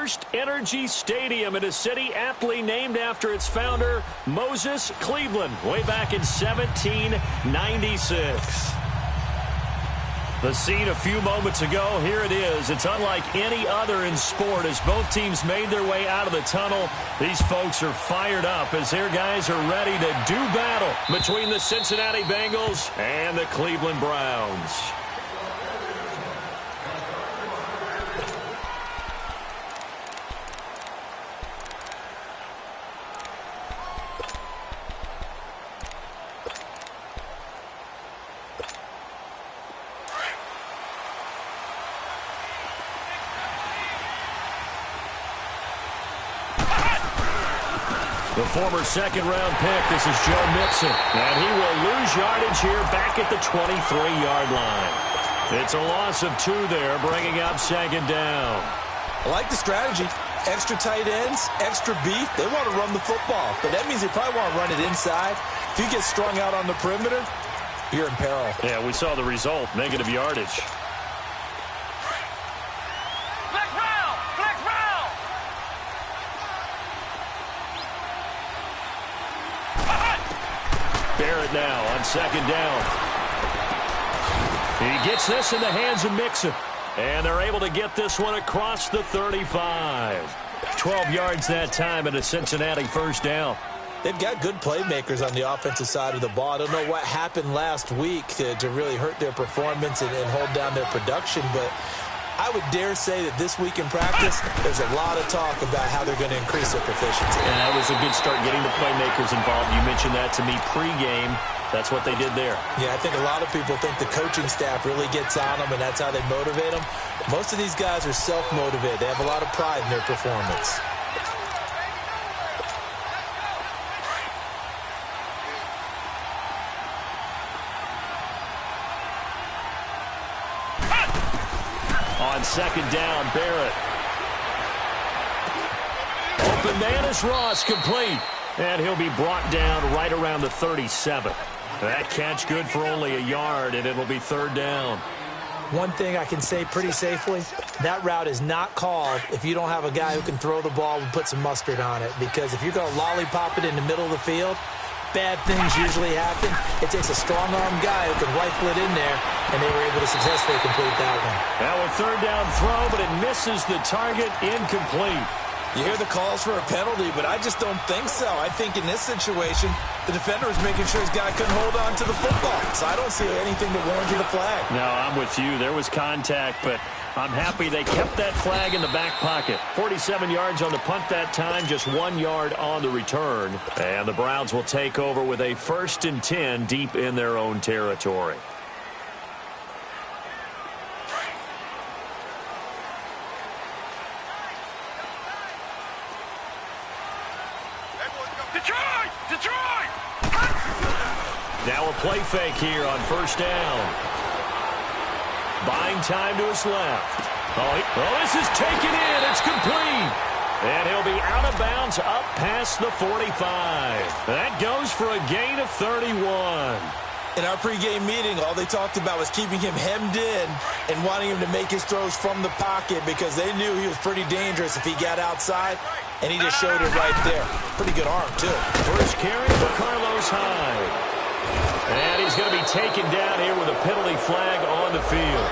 First Energy Stadium in a city aptly named after its founder, Moses Cleveland, way back in 1796. The scene a few moments ago, here it is. It's unlike any other in sport as both teams made their way out of the tunnel. These folks are fired up as their guys are ready to do battle between the Cincinnati Bengals and the Cleveland Browns. The former second-round pick, this is Joe Mixon, and he will lose yardage here back at the 23-yard line. It's a loss of 2 there, bringing up second down. I like the strategy. Extra tight ends, extra beef. They want to run the football, but that means they probably want to run it inside. If you get strung out on the perimeter, you're in peril. Yeah, we saw the result, negative yardage. Barrett now on second down. He gets this in the hands of Mixon. And they're able to get this one across the 35. 12 yards that time and a Cincinnati first down. They've got good playmakers on the offensive side of the ball. I don't know what happened last week to really hurt their performance and hold down their production, but I would dare say that this week in practice, there's a lot of talk about how they're going to increase their proficiency. And that was a good start getting the playmakers involved. You mentioned that to me pregame. That's what they did there. Yeah, I think a lot of people think the coaching staff really gets on them, and that's how they motivate them. Most of these guys are self-motivated. They have a lot of pride in their performance. On second down, Barrett. Open man is Ross, complete. And he'll be brought down right around the 37. That catch good for only a yard, and it'll be third down. One thing I can say pretty safely, that route is not called if you don't have a guy who can throw the ball and put some mustard on it. Because if you're going to lollipop it in the middle of the field, bad things usually happen. It takes a strong-arm guy who can rifle it in there, and they were able to successfully complete that one. Now a third down throw, but it misses the target, incomplete. You hear the calls for a penalty, but I just don't think so. I think in this situation, the defender was making sure his guy couldn't hold on to the football. So I don't see anything that warrants the flag. No, I'm with you. There was contact, but I'm happy they kept that flag in the back pocket. 47 yards on the punt that time, just 1 yard on the return. And the Browns will take over with a 1st and 10 deep in their own territory. Now a play fake here on first down. Buying time to his left. Oh, this is taken in. It's complete. And he'll be out of bounds up past the 45. That goes for a gain of 31. In our pregame meeting, all they talked about was keeping him hemmed in and wanting him to make his throws from the pocket because they knew he was pretty dangerous if he got outside, and he just showed it right there. Pretty good arm, too. First carry for Carlos Hyde. And he's going to be taken down here with a penalty flag on the field.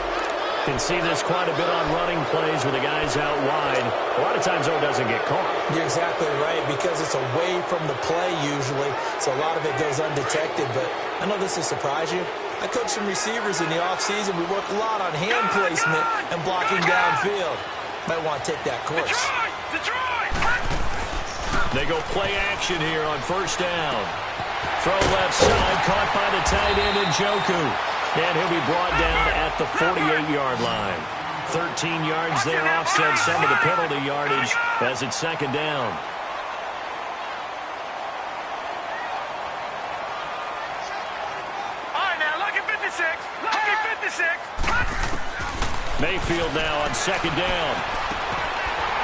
Can see this quite a bit on running plays with the guys out wide. A lot of times, though, it doesn't get caught. You're exactly right, because it's away from the play usually, so a lot of it goes undetected. But I know this will surprise you. I coach some receivers in the offseason. We work a lot on hand placement and blocking downfield. Might want to take that course. They go play action here on first down. Throw left side, caught by the tight end Njoku. And he'll be brought down at the 48-yard line. 13 yards there, offset some of the penalty yardage as it's second down. All right, now, look at 56. Look at 56. Mayfield now on second down.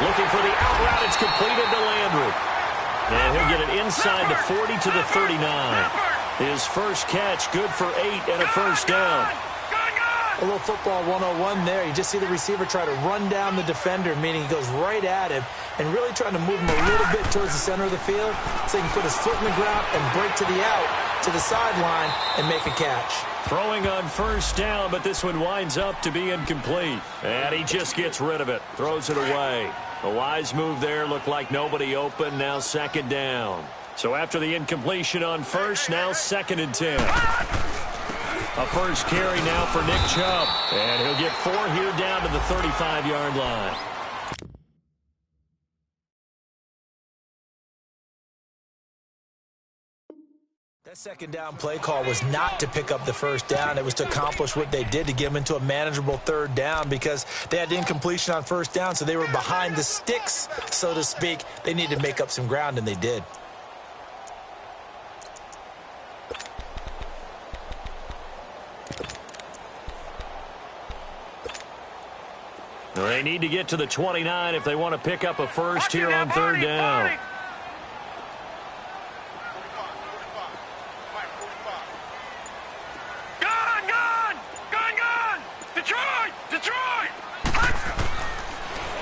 Looking for the out route. It's completed to Landry. And he'll get it inside the 40 to the 39. His first catch, good for 8 and a first down. A little football 101 there. You just see the receiver try to run down the defender, meaning he goes right at him and really trying to move him a little bit towards the center of the field so he can put his foot in the ground and break to the out, to the sideline, and make a catch. Throwing on first down, but this one winds up to be incomplete. And he just gets rid of it, throws it away. A wise move there, looked like nobody open, now second down. So after the incompletion on first, now 2nd and 10. A first carry now for Nick Chubb. And he'll get 4 here down to the 35-yard line. That second down play call was not to pick up the first down. It was to accomplish what they did, to get them into a manageable 3rd down, because they had incompletion on first down, so they were behind the sticks, so to speak. They needed to make up some ground, and they did. They need to get to the 29 if they want to pick up a first here on 3rd down.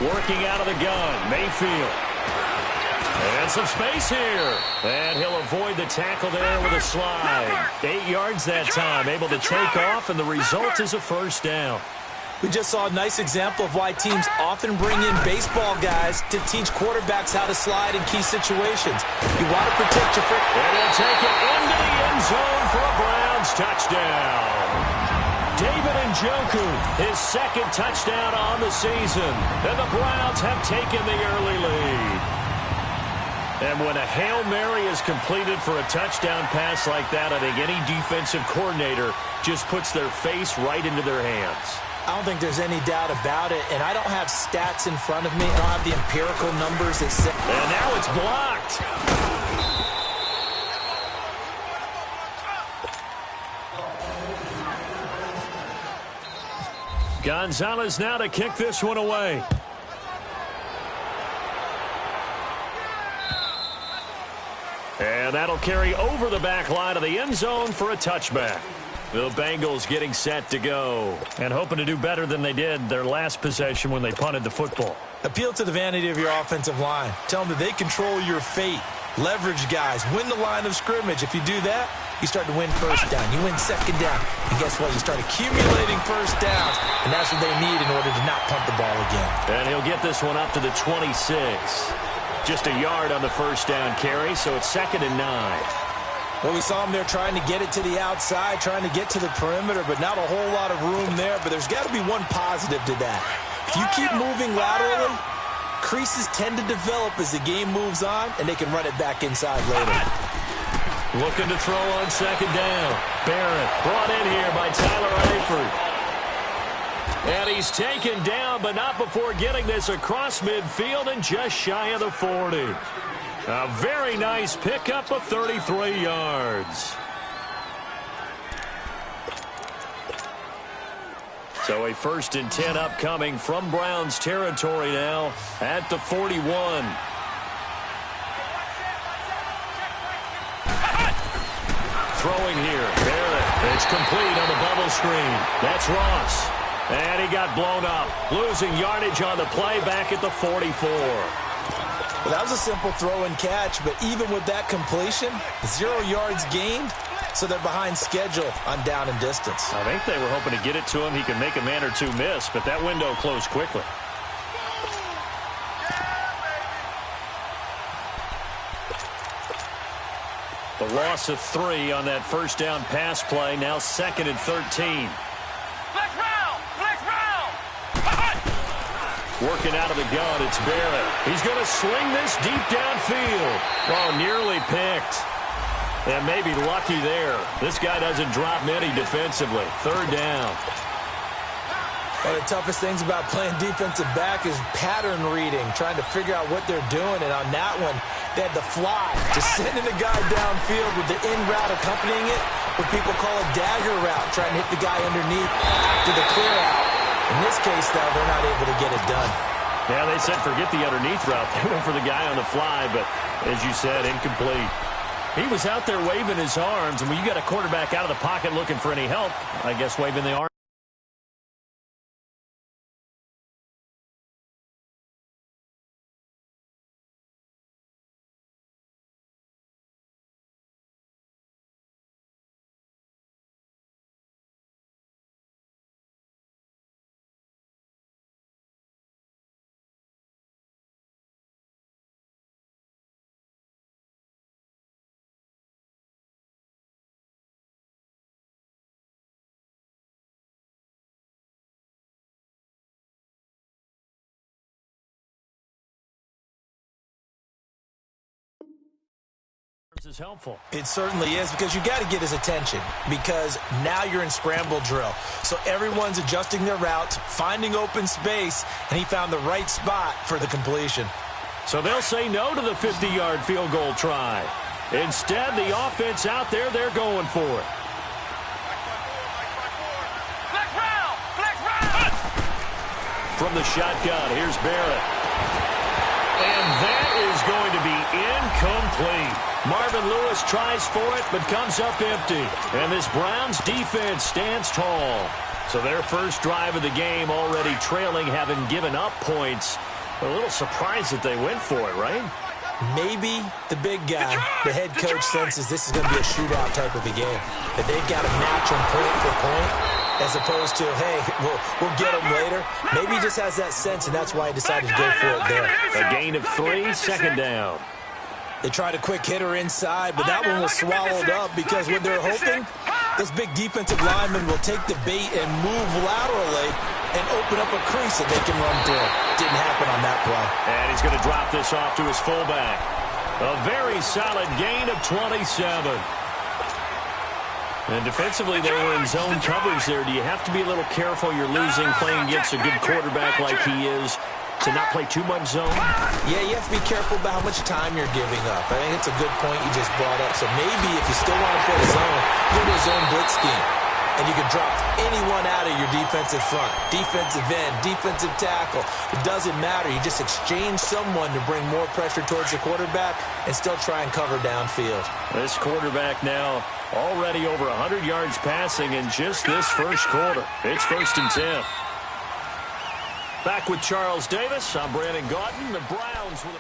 Working out of the gun, Mayfield. And some space here. And he'll avoid the tackle there with a slide. 8 yards that time, able to take off, and the result is a first down. We just saw a nice example of why teams often bring in baseball guys to teach quarterbacks how to slide in key situations. You want to protect your foot. And he'll take it into the end zone for a Browns touchdown. David Njoku, his 2nd touchdown on the season. And the Browns have taken the early lead. And when a Hail Mary is completed for a touchdown pass like that, I think any defensive coordinator just puts their face right into their hands. I don't think there's any doubt about it, and I don't have stats in front of me. I don't have the empirical numbers that say. And now it's blocked. Gonzalez now to kick this one away. And that'll carry over the back line of the end zone for a touchback. The Bengals getting set to go and hoping to do better than they did their last possession when they punted the football. Appeal to the vanity of your offensive line. Tell them that they control your fate. Leverage guys. Win the line of scrimmage. If you do that, you start to win first down. You win second down. And guess what? You start accumulating first downs. And that's what they need in order to not punt the ball again. And he'll get this one up to the 26. Just a yard on the first down carry, so it's 2nd and 9. Well, we saw him there trying to get it to the outside, trying to get to the perimeter, but not a whole lot of room there. But there's got to be one positive to that. If you keep moving laterally, creases tend to develop as the game moves on, and they can run it back inside later. Looking to throw on 2nd down. Barrett brought in here by Tyler Eifert. And he's taken down, but not before getting this across midfield and just shy of the 40. A very nice pickup of 33 yards. So a 1st and 10 upcoming from Browns territory now at the 41. Throwing here. Barrett. It's complete on the bubble screen. That's Ross. And he got blown up. Losing yardage on the play back at the 44. Well, that was a simple throw and catch, but even with that completion, 0 yards gained, so they're behind schedule on down and distance. I think they were hoping to get it to him. He could make a man or two miss, but that window closed quickly. The loss of 3 on that first down pass play, now 2nd and 13. Working out of the gun, it's Barrett. He's going to swing this deep downfield. Oh, nearly picked. And maybe lucky there. This guy doesn't drop many defensively. 3rd down. One of the toughest things about playing defensive back is pattern reading, trying to figure out what they're doing. And on that one, they had the fly, just sending the guy downfield with the in route accompanying it, what people call a dagger route, trying to hit the guy underneath to the clear out. In this case, though, they're not able to get it done. Yeah, they said forget the underneath route. They went for the guy on the fly, but as you said, incomplete. He was out there waving his arms, and when you got a quarterback out of the pocket looking for any help, I guess waving the arms. This is helpful. It certainly is, because you got to get his attention, because now you're in scramble drill. So everyone's adjusting their routes, finding open space, and he found the right spot for the completion. So they'll say no to the 50-yard field goal try. Instead, the offense out there, they're going for it. From the shotgun, here's Barrett. And that is going to be incomplete. Marvin Lewis tries for it, but comes up empty. And this Browns defense stands tall. So their first drive of the game already trailing, having given up points. A little surprised that they went for it, right? Maybe the big guy, the head coach, senses this is going to be a shootout type of a game. That they've got to match them point for point, as opposed to, hey, we'll get them later. Maybe he just has that sense, and that's why he decided to go for it there. A gain of 3, second down. They tried a quick hitter inside, but that one was swallowed up because what they're hoping, this big defensive lineman will take the bait and move laterally and open up a crease that they can run through. Didn't happen on that play. And he's going to drop this off to his fullback. A very solid gain of 27. And defensively, they were in zone coverage there. Do you have to be a little careful? You're losing playing against a good quarterback like he is to not play too much zone? Yeah, you have to be careful about how much time you're giving up. I think it's a good point you just brought up. So maybe if you still want to play zone, go to a zone blitz scheme. And you can drop anyone out of your defensive front, defensive end, defensive tackle. It doesn't matter. You just exchange someone to bring more pressure towards the quarterback and still try and cover downfield. This quarterback now already over 100 yards passing in just this first quarter. It's 1st and 10. Back with Charles Davis. I'm Brandon Gaudin. The Browns with a...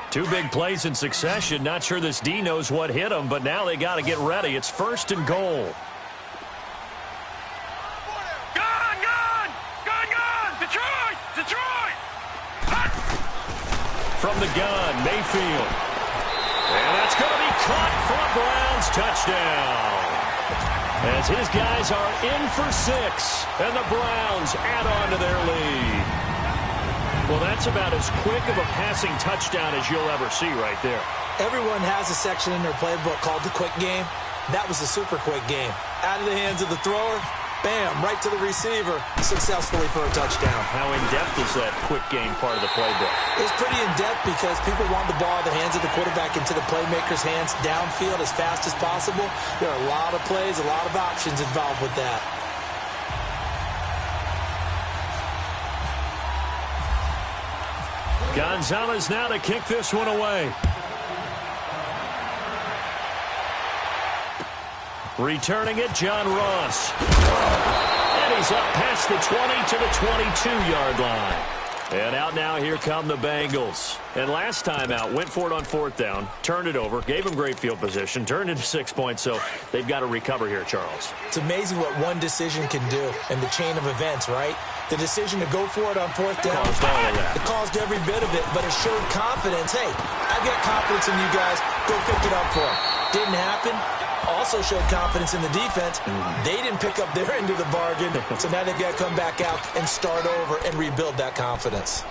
Two big plays in succession. Not sure this D knows what hit him, but now they got to get ready. It's 1st and goal. Detroit! From the gun, Mayfield. And that's going to be caught for a Browns touchdown. As his guys are in for 6, and the Browns add on to their lead. Well, that's about as quick of a passing touchdown as you'll ever see right there. Everyone has a section in their playbook called the quick game. That was the super quick game. Out of the hands of the thrower, bam, right to the receiver, successfully for a touchdown. How in-depth is that quick game part of the playbook? It's pretty in-depth because people want the ball in the hands of the quarterback into the playmaker's hands downfield as fast as possible. There are a lot of plays, a lot of options involved with that. Gonzalez now to kick this one away. Returning it, John Ross. And he's up past the 20 to the 22-yard line. And out now, here come the Bengals. And last time out, went for it on 4th down, turned it over, gave them great field position, turned into 6 points, so they've got to recover here, Charles. It's amazing what one decision can do in the chain of events, right? The decision to go for it on 4th down, Caused all of that. It caused every bit of it, but it showed confidence. Hey, I've got confidence in you guys. Go pick it up for them. Didn't happen. Also showed confidence in the defense. They didn't pick up their end of the bargain, so now they've got to come back out and start over and rebuild that confidence.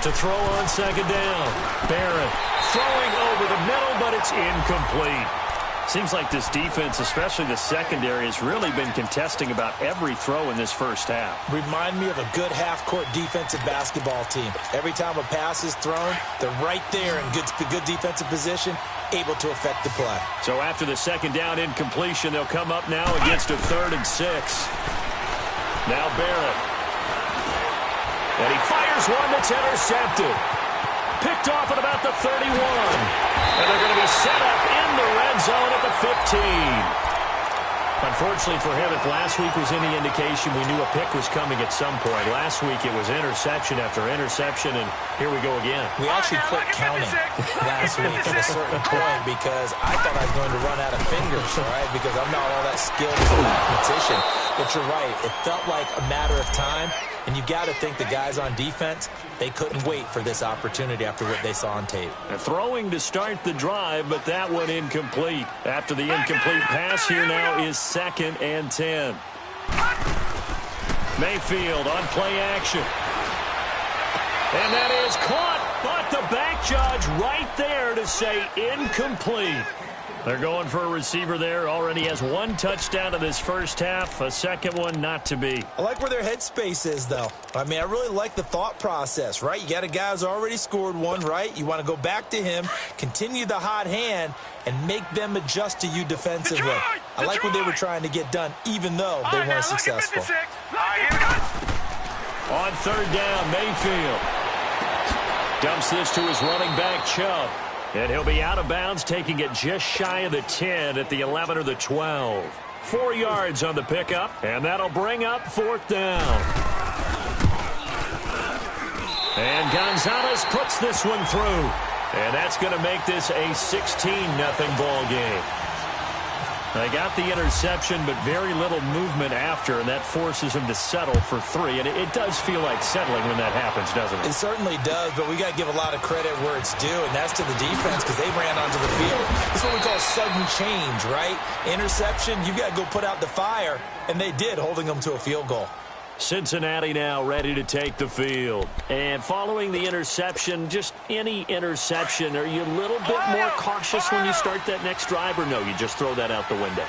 To throw on 2nd down. Barrett throwing over the middle, but it's incomplete. Seems like this defense, especially the secondary, has really been contesting about every throw in this first half. Remind me of a good half-court defensive basketball team. Every time a pass is thrown, they're right there in good defensive position, able to affect the play. So after the 2nd down incompletion, they'll come up now against a 3rd and 6. Now Barrett. And he fires one that's intercepted. Picked off at about the 31. And they're going to be set up in the red zone at the 15. A Unfortunately for him, if last week was any indication, we knew a pick was coming at some point. Last week it was interception after interception, and here we go again. We actually quit counting last week at a certain point because I thought I was going to run out of fingers, all right, because I'm not all that skilled as a mathematician. But you're right. It felt like a matter of time, and you got to think the guys on defense, they couldn't wait for this opportunity after what they saw on tape. Throwing to start the drive, but that one incomplete. After the incomplete pass, here now is 2nd and 10. Mayfield on play action. And that is caught, but the back judge right there to say incomplete. They're going for a receiver there. Already has 1 touchdown in this first half. A second one not to be. I like where their headspace is, though. I mean, I really like the thought process, right? You got a guy who's already scored one, right? You want to go back to him, continue the hot hand, and make them adjust to you defensively. I like what they were trying to get done, even though they weren't successful. On 3rd down, Mayfield dumps this to his running back, Chubb. And he'll be out of bounds, taking it just shy of the 10 at the 11 or the 12. 4 yards on the pickup, and that'll bring up 4th down. And Gonzalez puts this one through. And that's going to make this a 16-0 ball game. They got the interception, but very little movement after, and that forces him to settle for 3. And it does feel like settling when that happens, doesn't it? It certainly does, but we got to give a lot of credit where it's due, and that's to the defense because they ran onto the field. This is what we call sudden change, right? Interception, you got to go put out the fire, and they did, holding them to a field goal. Cincinnati now ready to take the field. And following the interception, just any interception, are you a little bit more cautious when you start that next drive, or no, you just throw that out the window?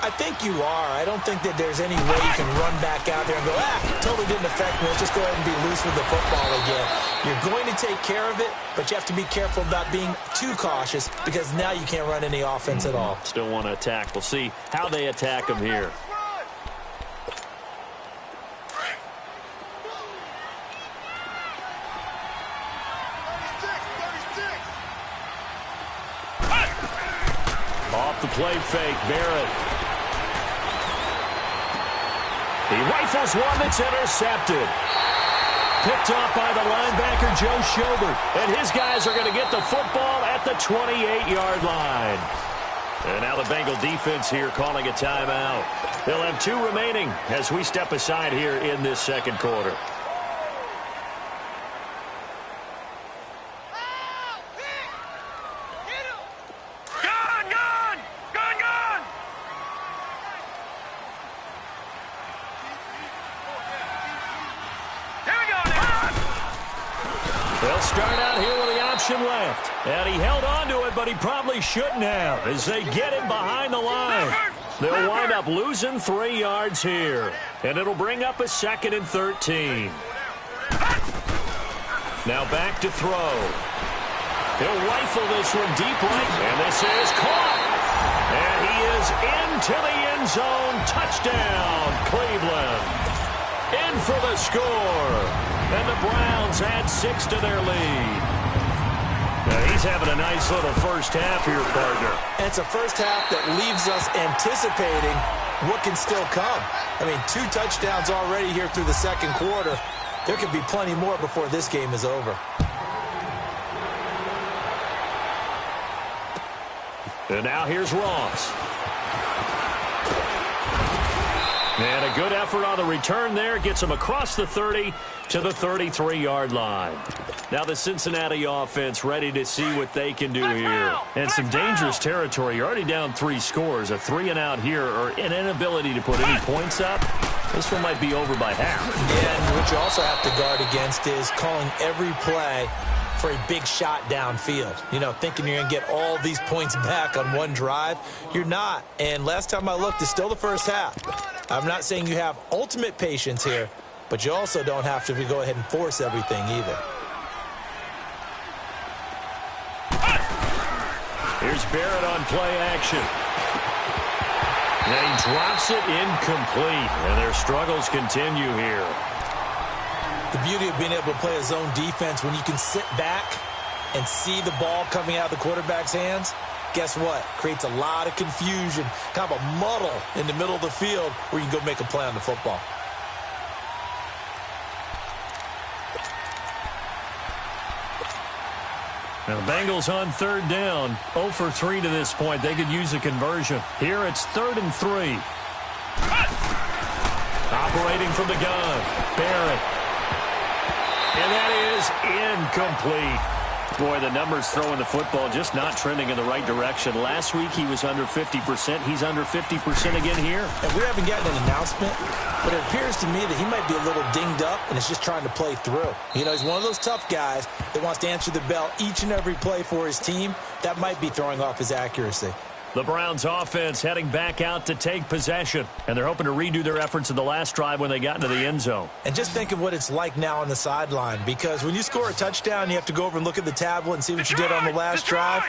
I think you are. I don't think that there's any way you can run back out there and go, totally didn't affect me. Let's just go ahead and be loose with the football again. You're going to take care of it, but you have to be careful about being too cautious because now you can't run any offense at all. Still want to attack. We'll see how they attack him here. Off the play fake, Barrett. He rifles one that's intercepted. Picked off by the linebacker, Joe Schobert. And his guys are going to get the football at the 28-yard line. And now the Bengal defense here calling a timeout. They'll have 2 remaining as we step aside here in this second quarter. They'll start out here with the option left. And he held on to it, but he probably shouldn't have as they get him behind the line. They'll wind up losing 3 yards here. And it'll bring up a 2nd and 13. Now back to throw. He'll rifle this one deep right. And this is caught. And he is into the end zone. Touchdown, Cleveland. In for the score. And the Browns add 6 to their lead. Now he's having a nice little first half here, partner. And it's a first half that leaves us anticipating what can still come. I mean, 2 touchdowns already here through the second quarter. There could be plenty more before this game is over. And now here's Ross. And a good effort on the return there. Gets him across the 30 to the 33-yard line. Now the Cincinnati offense ready to see what they can do here. And some dangerous territory. You're already down 3 scores. A 3-and-out here or an inability to put any points up. This one might be over by half. Yeah, and what you also have to guard against is calling every play for a big shot downfield. You know, thinking you're going to get all these points back on one drive. You're not. And last time I looked, it's still the first half. I'm not saying you have ultimate patience here, but you also don't have to go ahead and force everything either. Here's Barrett on play action. And he drops it incomplete. And their struggles continue here. The beauty of being able to play a zone defense when you can sit back and see the ball coming out of the quarterback's hands guess what? Creates a lot of confusion, kind of a muddle in the middle of the field where you can go make a play on the football. Now the Bengals on third down, 0 for 3 to this point. They could use a conversion. Here it's 3rd and 3. Operating from the gun, Barrett. And that is incomplete. Boy, the numbers throwing the football just not trending in the right direction. Last week he was under 50%. He's under 50% again here. And we haven't gotten an announcement, but it appears to me that he might be a little dinged up and is just trying to play through. You know, he's one of those tough guys that wants to answer the bell each and every play for his team. That might be throwing off his accuracy. The Browns offense heading back out to take possession, and they're hoping to redo their efforts in the last drive when they got into the end zone. And just think of what it's like now on the sideline, because when you score a touchdown, you have to go over and look at the tablet and see what you did on the last drive.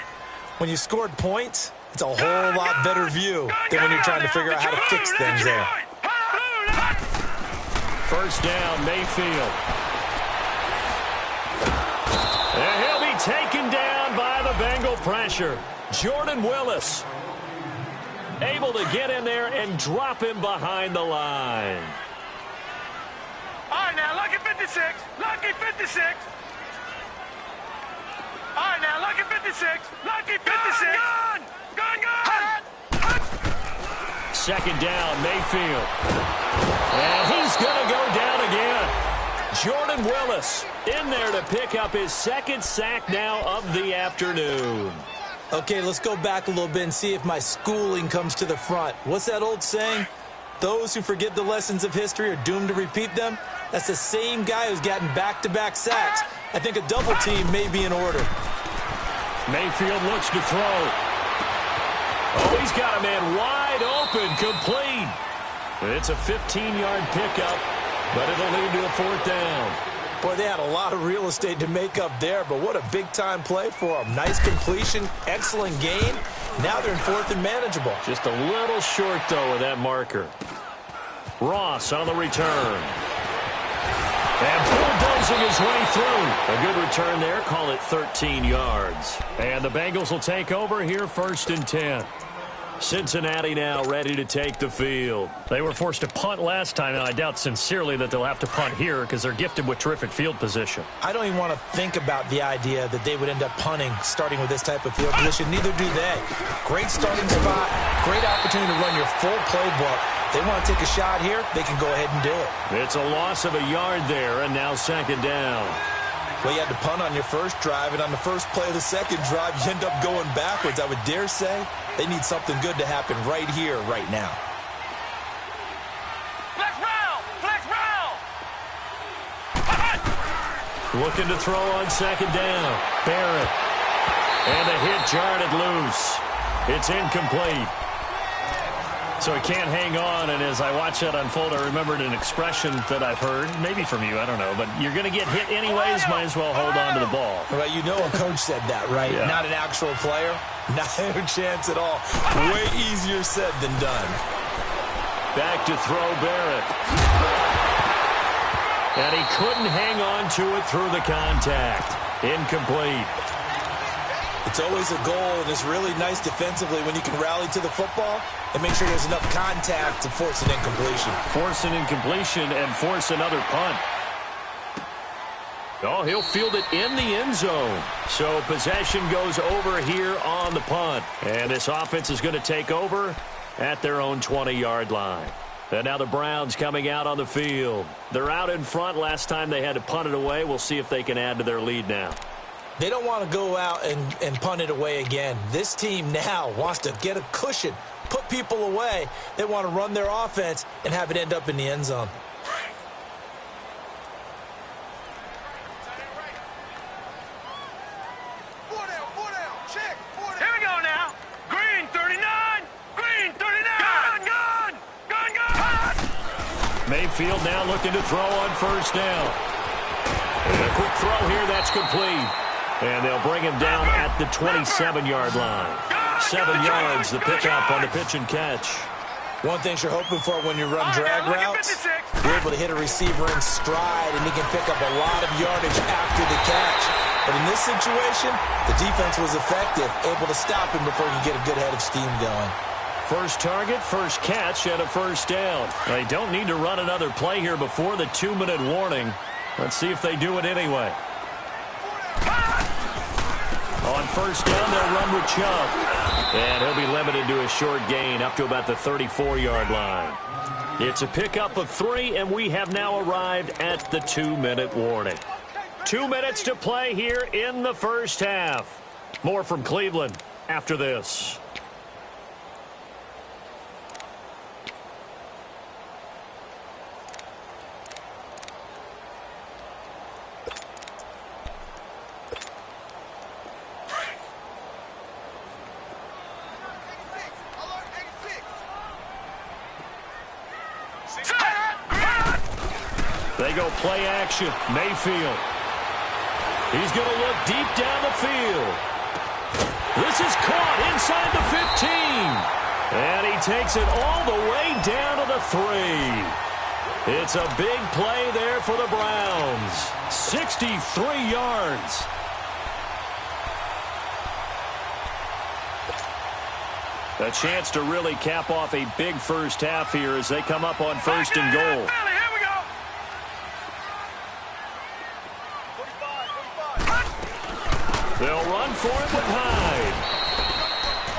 When you scored points, it's a whole lot better view than when you're trying to figure out how to fix things there. First down, Mayfield. And he'll be taken down by the Bengal pressure. Jordan Willis able to get in there and drop him behind the line. All right, now, lucky 56. Lucky 56. All right, now, lucky 56. Lucky 56. Gun. Second down, Mayfield. And he's going to go down again. Jordan Willis in there to pick up his second sack now of the afternoon. Okay, let's go back a little bit and see if my schooling comes to the front. What's that old saying? Those who forget the lessons of history are doomed to repeat them. That's the same guy who's gotten back-to-back sacks. I think a double team may be in order. Mayfield looks to throw. Oh, he's got a man wide open, complete. It's a 15-yard pickup, but it'll lead to a 4th down. Boy, they had a lot of real estate to make up there, but what a big-time play for them. Nice completion, excellent gain. Now they're in 4th and manageable. Just a little short, though, of that marker. Ross on the return. And bulldozing his way through. A good return there. Call it 13 yards. And the Bengals will take over here 1st and 10. Cincinnati now ready to take the field. They were forced to punt last time, and I doubt sincerely that they'll have to punt here because they're gifted with terrific field position. I don't even want to think about the idea that they would end up punting starting with this type of field position. Neither do they. Great starting spot, great opportunity to run your full playbook. They want to take a shot here, they can go ahead and do it. It's a loss of a yard there, and now 2nd down. Well, you had to punt on your first drive, and on the first play of the second drive, you end up going backwards. I would dare say they need something good to happen right here, right now. Flex round! Flex round! Looking to throw on 2nd down. Barrett. And the hit jarred it loose. It's incomplete. So he can't hang on, and as I watch that unfold, I remembered an expression that I've heard, maybe from you, I don't know, but you're going to get hit anyways, might as well hold on to the ball. Well, you know a coach said that, right? Yeah. Not an actual player. Not a chance at all. Way easier said than done. Back to throw Barrett. And he couldn't hang on to it through the contact. Incomplete. It's always a goal, and it's really nice defensively when you can rally to the football and make sure there's enough contact to force an incompletion. Force an incompletion and force another punt. Oh, he'll field it in the end zone. So possession goes over here on the punt. And this offense is going to take over at their own 20-yard line. And now the Browns coming out on the field. They're out in front. Last time they had to punt it away. We'll see if they can add to their lead now. They don't want to go out and punt it away again. This team now wants to get a cushion, put people away. They want to run their offense and have it end up in the end zone. Here we go now. Green 39. Green 39. Gun. Mayfield now looking to throw on 1st down. And a quick throw here, that's complete. And they'll bring him down at the 27-yard line. 7 yards, the pickup on the pitch and catch. One thing you're hoping for when you run drag routes, you're able to hit a receiver in stride, and he can pick up a lot of yardage after the catch. But in this situation, the defense was effective, able to stop him before he could get a good head of steam going. First target, first catch, and a first down. They don't need to run another play here before the 2-minute warning. Let's see if they do it anyway. On first down, they'll run with Chubb. And he'll be limited to a short gain up to about the 34-yard line. It's a pickup of 3, and we have now arrived at the 2-minute warning. 2 minutes to play here in the first half. More from Cleveland after this. They go play action. Mayfield. He's going to look deep down the field. This is caught inside the 15. And he takes it all the way down to the 3. It's a big play there for the Browns. 63 yards. A chance to really cap off a big first half here as they come up on first and goal. They'll run for it with Hyde.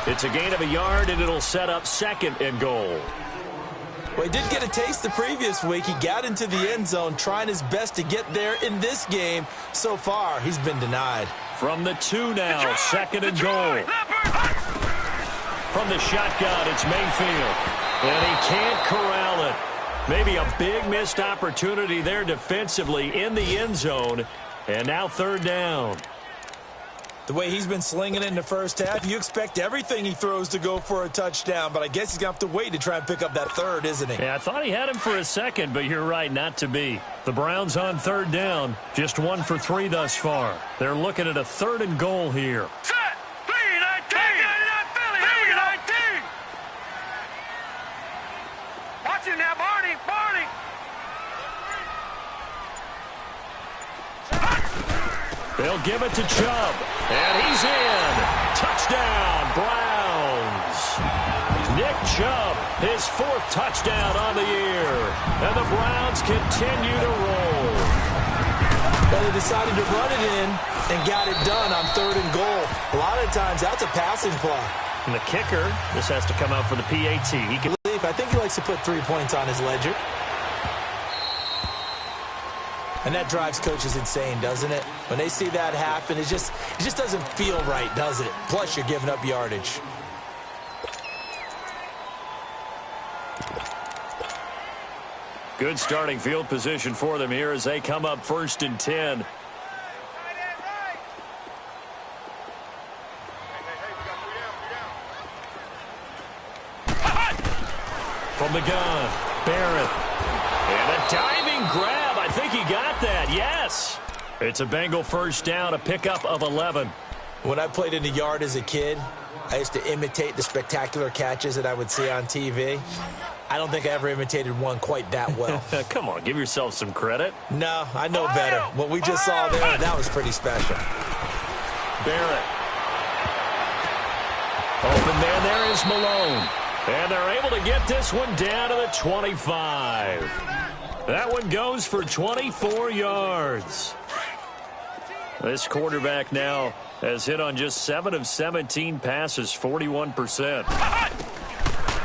It's a gain of a yard, and it'll set up second and goal. Well, he did get a taste the previous week. He got into the end zone trying his best to get there in this game. So far, he's been denied. From the 2 now, second and goal. From the shotgun, it's Mayfield. And he can't corral it. Maybe a big missed opportunity there defensively in the end zone. And now third down. The way he's been slinging it in the first half, you expect everything he throws to go for a touchdown, but I guess he's going to have to wait to try and pick up that third, isn't he? Yeah, I thought he had him for a second, but you're right, not to be. The Browns on third down, just 1 for 3 thus far. They're looking at a third and goal here. Set! 3-19! Watch it now, Barney! They'll give it to Chubb, and he's in. Touchdown, Browns. Nick Chubb, his 4th touchdown on the year, and the Browns continue to roll. Well, they decided to run it in and got it done on third and goal. A lot of times, that's a passing play. And the kicker, this has to come out for the PAT. I think he likes to put 3 points on his ledger. And that drives coaches insane, doesn't it? When they see that happen, it just doesn't feel right, does it? Plus, you're giving up yardage. Good starting field position for them here as they come up first and 10. From the gun, Barrett. And a diving grab. I think he got that. Yes. It's a Bengal first down, a pickup of 11. When I played in the yard as a kid, I used to imitate the spectacular catches that I would see on TV. I don't think I ever imitated one quite that well. Come on, give yourself some credit. No, I know better. What we just saw there, that was pretty special. Barrett. Open man, there is Malone. And they're able to get this one down to the 25. That one goes for 24 yards. This quarterback now has hit on just 7 of 17 passes, 41%.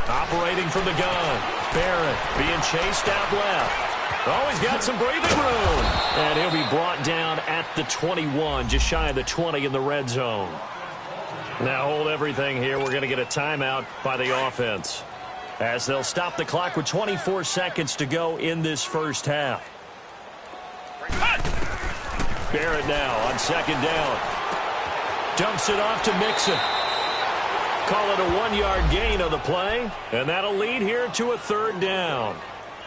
Operating from the gun. Barrett being chased out left. Oh, he's got some breathing room. And he'll be brought down at the 21, just shy of the 20 in the red zone. Now hold everything here. We're going to get a timeout by the offense, as they'll stop the clock with 24 seconds to go in this first half. Barrett now on second down. Dumps it off to Mixon. Call it a 1-yard gain on the play, and that'll lead here to a third down.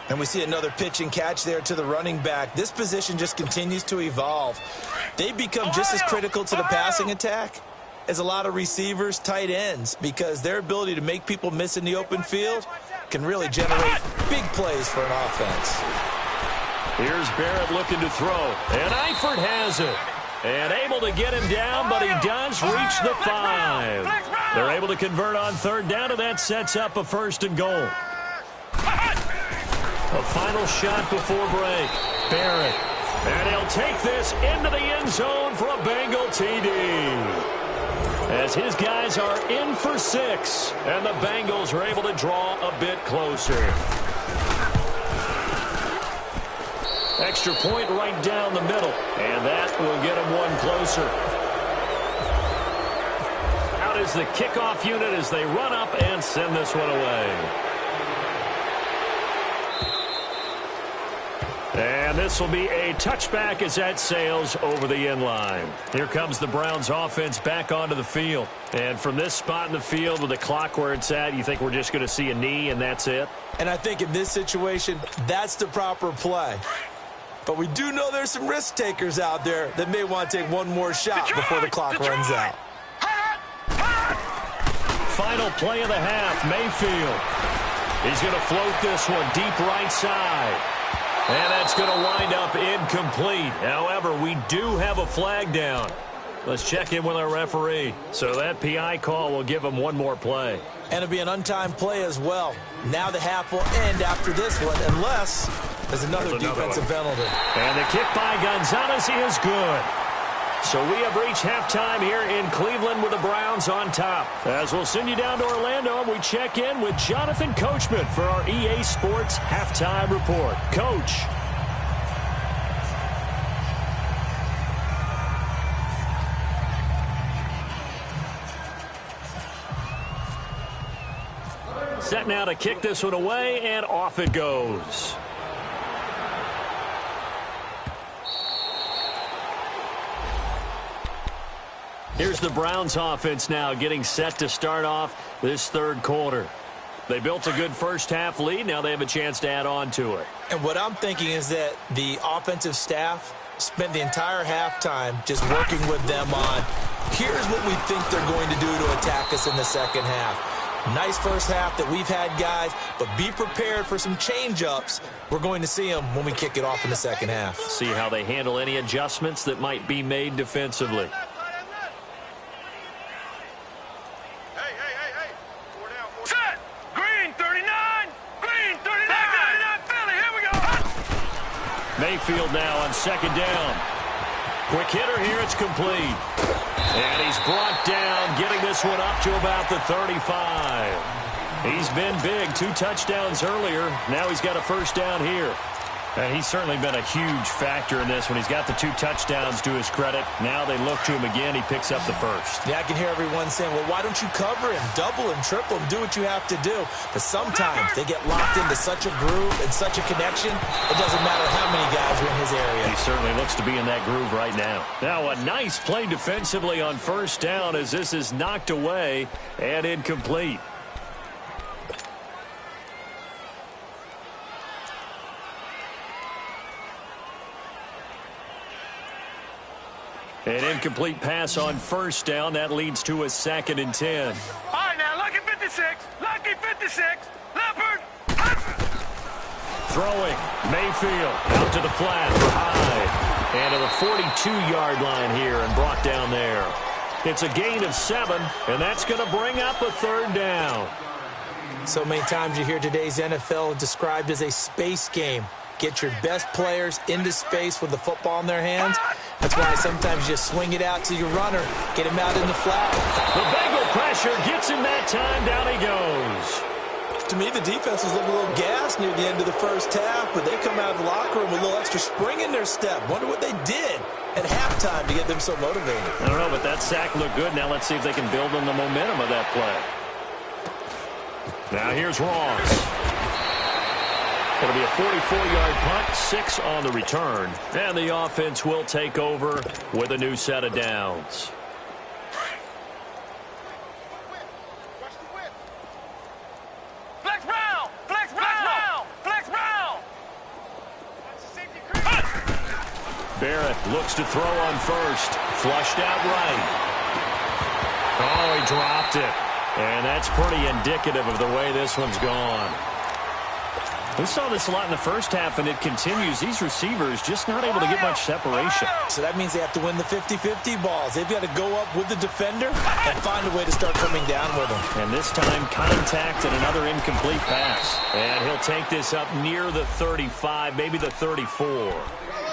And we see another pitch and catch there to the running back. This position just continues to evolve. They've become just as critical to the passing attack as a lot of receivers, tight ends, because their ability to make people miss in the open field can really generate big plays for an offense. Here's Barrett looking to throw, and Eifert has it. And able to get him down, but he does reach the 5. They're able to convert on third down, and that sets up a 1st and goal. A final shot before break. Barrett. And he'll take this into the end zone for a Bengal TD. As his guys are in for 6, and the Bengals are able to draw a bit closer. Extra point right down the middle, and that will get him one closer. Out is the kickoff unit as they run up and send this one away. And this will be a touchback as that sails over the end line. Here comes the Browns offense back onto the field. And from this spot in the field with the clock where it's at, you think we're just going to see a knee and that's it? And I think in this situation, that's the proper play. But we do know there's some risk takers out there that may want to take one more shot before the clock runs out. Final play of the half, Mayfield. He's going to float this one deep right side. And that's going to wind up incomplete. However, we do have a flag down. Let's check in with our referee. So that PI call will give him one more play. And it'll be an untimed play as well. Now the half will end after this one, unless there's another defensive penalty. And the kick by Gonzalez is good. So we have reached halftime here in Cleveland with the Browns on top. As we'll send you down to Orlando, we check in with Jonathan Coachman for our EA Sports Halftime Report. Coach. Set now to kick this one away, and off it goes. Here's the Browns offense now getting set to start off this third quarter. They built a good first half lead. Now they have a chance to add on to it. And what I'm thinking is that the offensive staff spent the entire halftime just working with them on, here's what we think they're going to do to attack us in the second half. Nice first half that we've had, guys, but be prepared for some change-ups. We're going to see them when we kick it off in the second half. See how they handle any adjustments that might be made defensively. Mayfield now on second down. Quick hitter here, it's complete. And he's brought down, getting this one up to about the 35. He's been big, 2 touchdowns earlier. Now he's got a first down here. And he's certainly been a huge factor in this when he's got the 2 touchdowns to his credit. Now they look to him again. He picks up the first. Yeah, I can hear everyone saying, well, why don't you cover him, double him, triple him, do what you have to do. But sometimes they get locked into such a groove and such a connection, it doesn't matter how many guys are in his area. He certainly looks to be in that groove right now. Now a nice play defensively on first down as this is knocked away and incomplete. An incomplete pass on first down. That leads to a 2nd and 10. All right, now, lucky 56. Lucky 56. Leopard. Throwing. Mayfield out to the flat for Hyde. And to the 42-yard line here and brought down there. It's a gain of 7, and that's going to bring up a 3rd down. So many times you hear today's NFL described as a space game. Get your best players into space with the football in their hands. That's why sometimes you just swing it out to your runner, get him out in the flat. The Bengal pressure gets him that time. Down he goes. To me, the defense was a little gassed near the end of the first half, but they come out of the locker room with a little extra spring in their step. Wonder what they did at halftime to get them so motivated. I don't know, but that sack looked good. Now let's see if they can build on the momentum of that play. Now here's Ross. It'll be a 44-yard punt, 6 on the return. And the offense will take over with a new set of downs. Flex Brown! Flex Brown! Flex Brown! Barrett looks to throw on first. Flushed out right. Oh, he dropped it. And that's pretty indicative of the way this one's gone. We saw this a lot in the first half, and it continues. These receivers just not able to get much separation. So that means they have to win the 50-50 balls. They've got to go up with the defender and find a way to start coming down with them. And this time, contact and another incomplete pass. And he'll take this up near the 35, maybe the 34.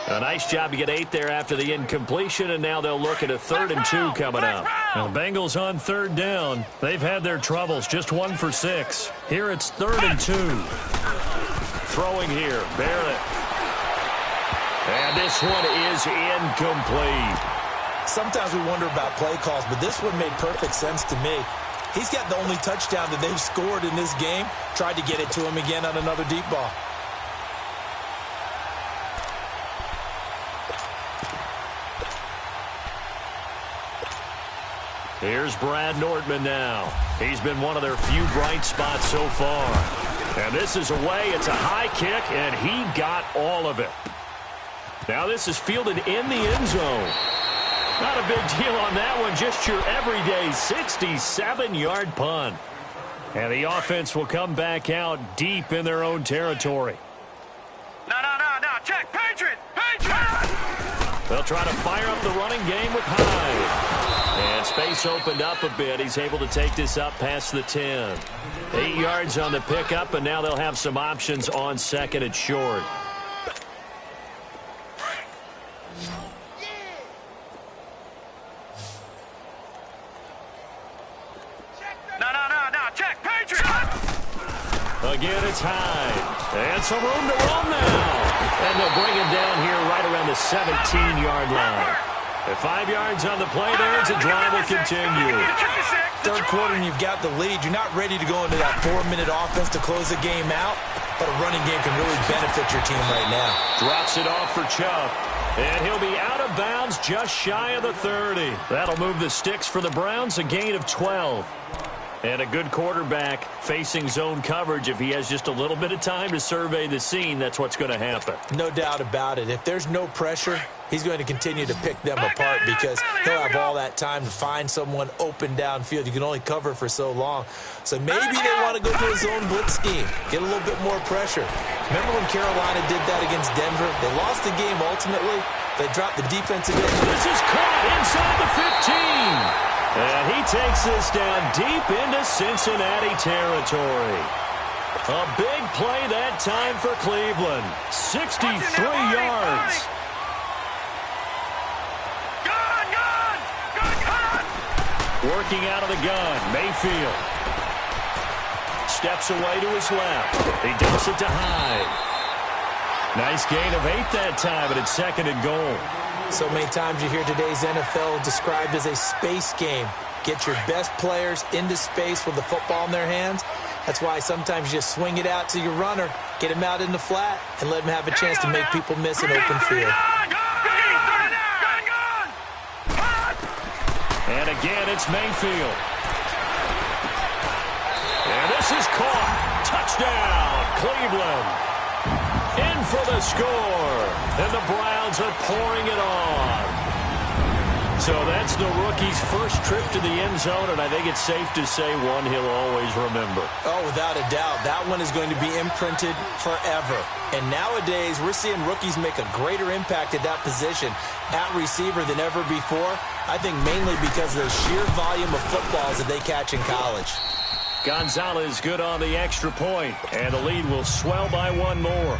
A nice job to get 8 there after the incompletion, and now they'll look at a 3rd and 2 coming up. Now, the Bengals on 3rd down. They've had their troubles, just 1 for 6. Here it's 3rd and 2. Throwing here, Barrett. And this one is incomplete. Sometimes we wonder about play calls, but this one made perfect sense to me. He's got the only touchdown that they've scored in this game. Tried to get it to him again on another deep ball. Here's Brad Nordman now. He's been one of their few bright spots so far. And this is away. It's a high kick, and he got all of it. Now this is fielded in the end zone. Not a big deal on that one. Just your everyday 67-yard punt. And the offense will come back out deep in their own territory. No. Check. Patriot. They'll try to fire up the running game with Hyde. And space opened up a bit. He's able to take this up past the 10. 8 yards on the pickup, and now they'll have some options on 2nd and short. No. Check. Patriot. Again, it's Hyde. And some room to run now. And they'll bring him down here right around the 17-yard line. At 5 yards on the play there, the drive will continue. 3rd quarter and you've got the lead. You're not ready to go into that 4-minute offense to close the game out, but a running game can really benefit your team right now. Drops it off for Chubb. And he'll be out of bounds just shy of the 30. That'll move the sticks for the Browns, a gain of 12. And a good quarterback facing zone coverage. If he has just a little bit of time to survey the scene, that's what's going to happen. No doubt about it. If there's no pressure, he's going to continue to pick them apart because he'll have all that time to find someone open downfield. You can only cover for so long. So maybe they want to go to a zone blitz scheme, get a little bit more pressure. Remember when Carolina did that against Denver? They lost the game ultimately. They dropped the defensive end. This is caught inside the 15. And he takes this down deep into Cincinnati territory. A big play that time for Cleveland. 63 yards. Gun. Working out of the gun, Mayfield. Steps away to his left. He dumps it to Hyde. Nice gain of 8 that time, but it's 2nd and goal. So many times you hear today's NFL described as a space game. Get your best players into space with the football in their hands. That's why sometimes you just swing it out to your runner, get him out in the flat, and let him have a chance to make people miss an open field. And again, it's Mayfield. And this is caught. Touchdown, Cleveland. In for the score. And the Browns are pouring it on. So that's the rookie's first trip to the end zone, and I think it's safe to say one he'll always remember. Oh, without a doubt. That one is going to be imprinted forever. And nowadays, we're seeing rookies make a greater impact at that position at receiver than ever before. I think mainly because of the sheer volume of footballs that they catch in college. Gonzalez good on the extra point, and the lead will swell by one more.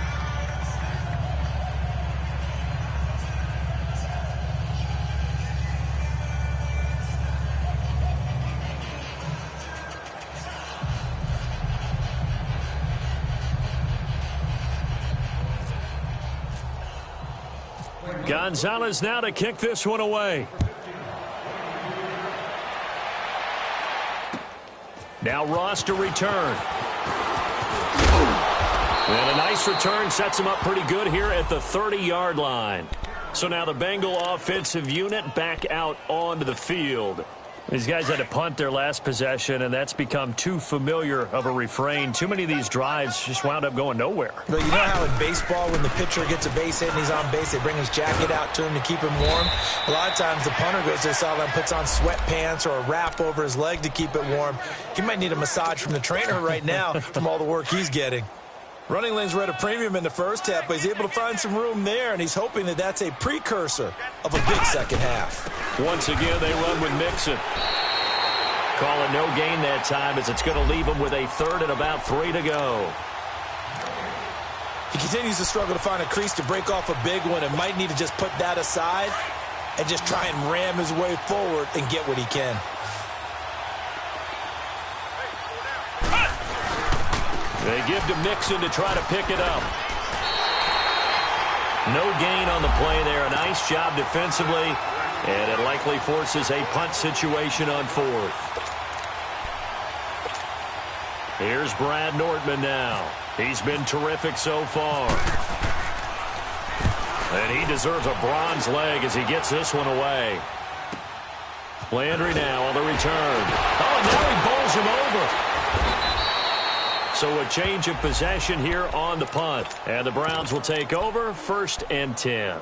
Gonzalez now to kick this one away. Now Ross to return. And a nice return sets him up pretty good here at the 30-yard line. So now the Bengal offensive unit back out onto the field. These guys had to punt their last possession, and that's become too familiar of a refrain. Too many of these drives just wound up going nowhere. But you know how in baseball, when the pitcher gets a base hit and he's on base, they bring his jacket out to him to keep him warm? A lot of times the punter goes to the sideline, puts on sweatpants or a wrap over his leg to keep it warm. He might need a massage from the trainer right now from all the work he's getting. Running lanes were at a premium in the first half, but he's able to find some room there, and he's hoping that that's a precursor of a big second half. Once again, they run with Mixon. Calling no gain that time as it's going to leave him with a third and about 3 to go. He continues to struggle to find a crease to break off a big one and might need to just put that aside and just try and ram his way forward and get what he can. They give to Mixon to try to pick it up. No gain on the play there. A nice job defensively, and it likely forces a punt situation on 4th. Here's Brad Nortman now. He's been terrific so far. And he deserves a bronze leg as he gets this one away. Landry now on the return. Oh, now he bowls him over. So a change of possession here on the punt. And the Browns will take over 1st and 10.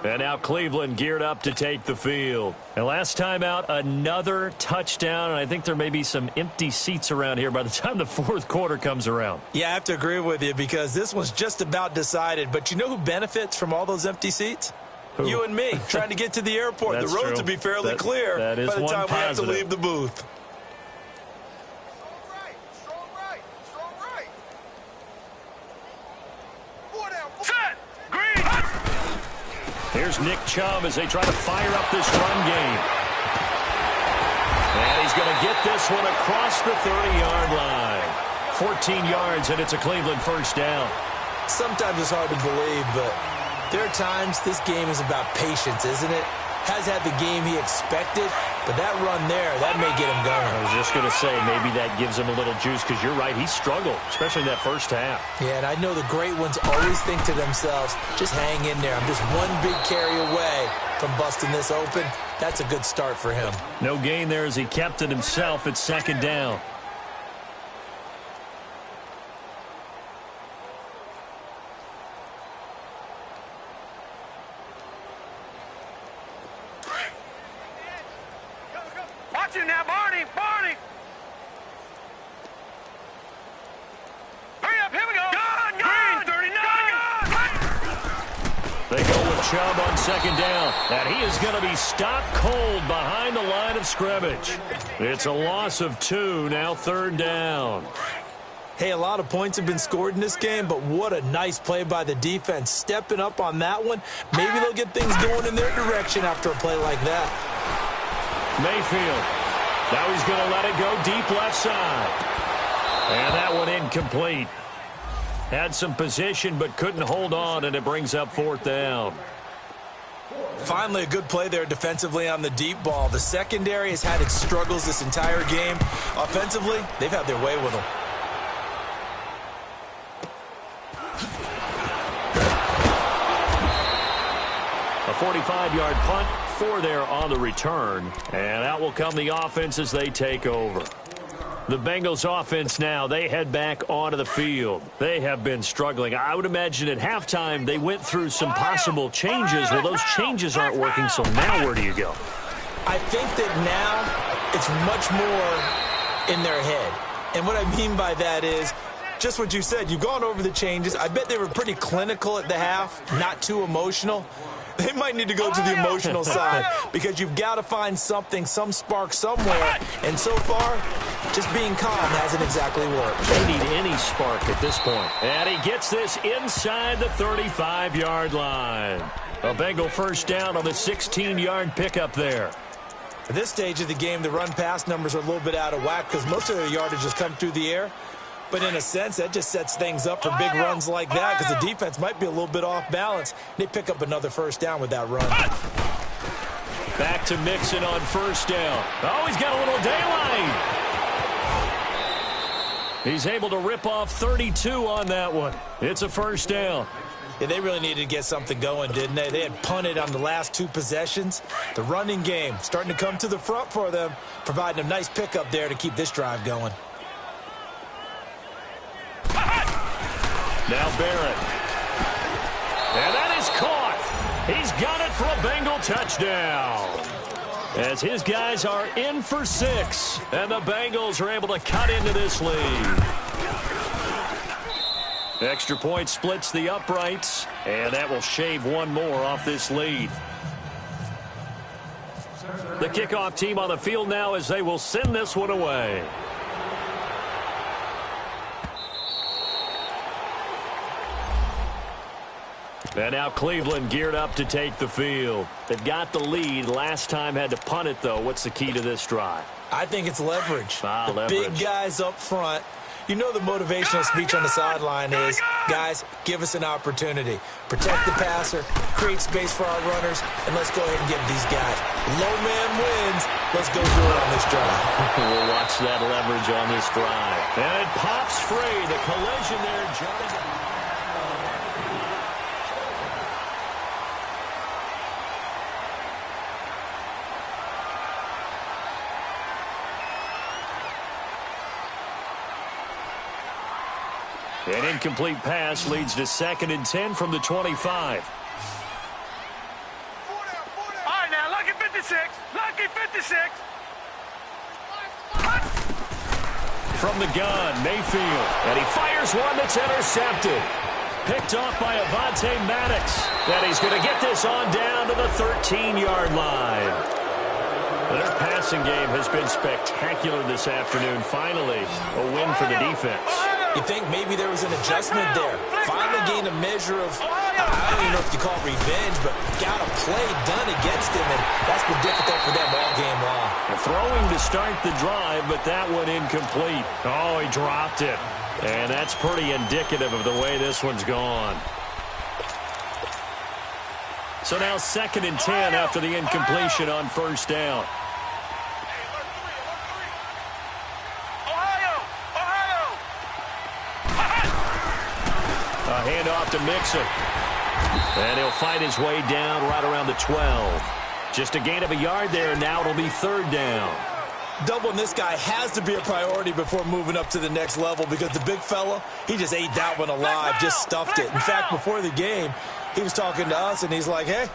And now Cleveland geared up to take the field. And last time out, another touchdown. And I think there may be some empty seats around here by the time the 4th quarter comes around. Yeah, I have to agree with you because this one's just about decided. But you know who benefits from all those empty seats? Who? You and me, trying to get to the airport. The roads will be fairly clear by the time we have to leave the booth. Here's Nick Chubb as they try to fire up this run game. And he's going to get this one across the 30-yard line. 14 yards, and it's a Cleveland first down. Sometimes it's hard to believe, but there are times this game is about patience, isn't it? Has had the game he expected, but that run there, that may get him going. I was just going to say, maybe that gives him a little juice, because you're right, he struggled, especially in that first half. Yeah, and I know the great ones always think to themselves, just hang in there. I'm just one big carry away from busting this open. That's a good start for him. No gain there as he kept it himself at 2nd down. Watch him now, Barney! Barney! Hurry up, here we go! Gun! Gun! 39! They go with Chubb on 2nd down, and he is going to be stopped cold behind the line of scrimmage. It's a loss of 2, now 3rd down. Hey, a lot of points have been scored in this game, but what a nice play by the defense. Stepping up on that one, maybe they'll get things going in their direction after a play like that. Mayfield. Now he's going to let it go deep left side. And that one incomplete. Had some position but couldn't hold on, and it brings up 4th down. Finally, a good play there defensively on the deep ball. The secondary has had its struggles this entire game. Offensively, they've had their way with them. A 45-yard punt, 4 there on the return. And out will come the offense as they take over. The Bengals offense now, they head back onto the field. They have been struggling. I would imagine at halftime they went through some possible changes. Well, those changes aren't working, so now where do you go? I think that now it's much more in their head. And what I mean by that is just what you said. You've gone over the changes. I bet they were pretty clinical at the half, not too emotional. They might need to go to the emotional side because you've got to find something, some spark somewhere. And so far, just being calm hasn't exactly worked. They need any spark at this point. And he gets this inside the 35-yard line. A Bengal first down on the 16-yard pickup there. At this stage of the game, the run-pass numbers are a little bit out of whack because most of their yardage has come through the air. But in a sense, that just sets things up for big runs like that because the defense might be a little bit off balance. They pick up another first down with that run. Back to Mixon on first down. Oh, he's got a little daylight. He's able to rip off 32 on that one. It's a first down. Yeah, they really needed to get something going, didn't they? They had punted on the last 2 possessions. The running game starting to come to the front for them, providing a nice pickup there to keep this drive going. Now Barrett. And that is caught. He's got it for a Bengal touchdown. As his guys are in for 6. And the Bengals are able to cut into this lead. Extra point splits the uprights, and that will shave one more off this lead. The kickoff team on the field now as they will send this one away. And now Cleveland geared up to take the field. They've got the lead. Last time had to punt it, though. What's the key to this drive? I think it's leverage. Leverage. Big guys up front. You know the motivational speech on the sideline is, guys, give us an opportunity. Protect the passer, create space for our runners, and let's go ahead and give these guys. Low man wins. Let's go do it on this drive. We'll watch that leverage on this drive. And it pops free. The collision there, John. An incomplete pass leads to 2nd and 10 from the 25. All right, now, lucky 56. Lucky 56. From the gun, Mayfield. And he fires one that's intercepted. Picked off by Avonte Maddox. And he's going to get this on down to the 13-yard line. Their passing game has been spectacular this afternoon. Finally, a win for the defense. You think maybe there was an adjustment there. Finally gained a measure of, I don't even know if you call it revenge, but got a play done against him, and that's been difficult for them all game long. Throwing to start the drive, but that one incomplete. Oh, he dropped it. And that's pretty indicative of the way this one's gone. So now 2nd and 10 after the incompletion on 1st down. A handoff to Mixon. And he'll fight his way down right around the 12. Just a gain of a yard there, and now it'll be 3rd down. Doubling this guy has to be a priority before moving up to the next level because the big fella, he just ate that one alive, just stuffed it. In fact, before the game, he was talking to us, and he's like, hey,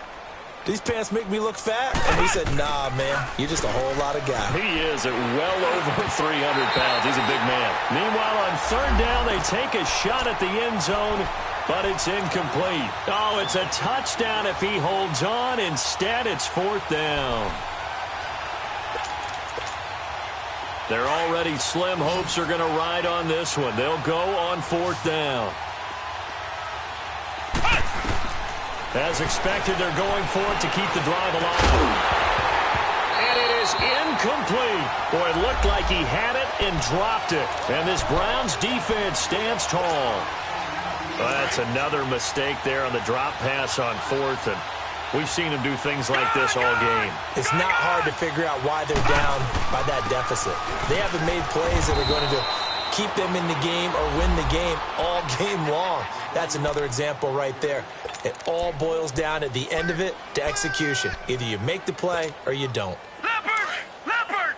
these pants make me look fat? And he said, nah, man, you're just a whole lot of guy. He is at well over 300 pounds. He's a big man. Meanwhile, on 3rd down, they take a shot at the end zone, but it's incomplete. Oh, it's a touchdown if he holds on. Instead, it's 4th down. Their already slim hopes are going to ride on this one. They'll go on 4th down. As expected, they're going for it to keep the drive alive. And it is incomplete. Boy, it looked like he had it and dropped it. And this Browns defense stands tall. Well, that's another mistake there on the drop pass on 4th. And we've seen him do things like this all game. It's not hard to figure out why they're down by that deficit. They haven't made plays that are going to keep them in the game or win the game all game long. That's another example right there. It all boils down at the end of it to execution. Either you make the play or you don't. Leopard! Leopard!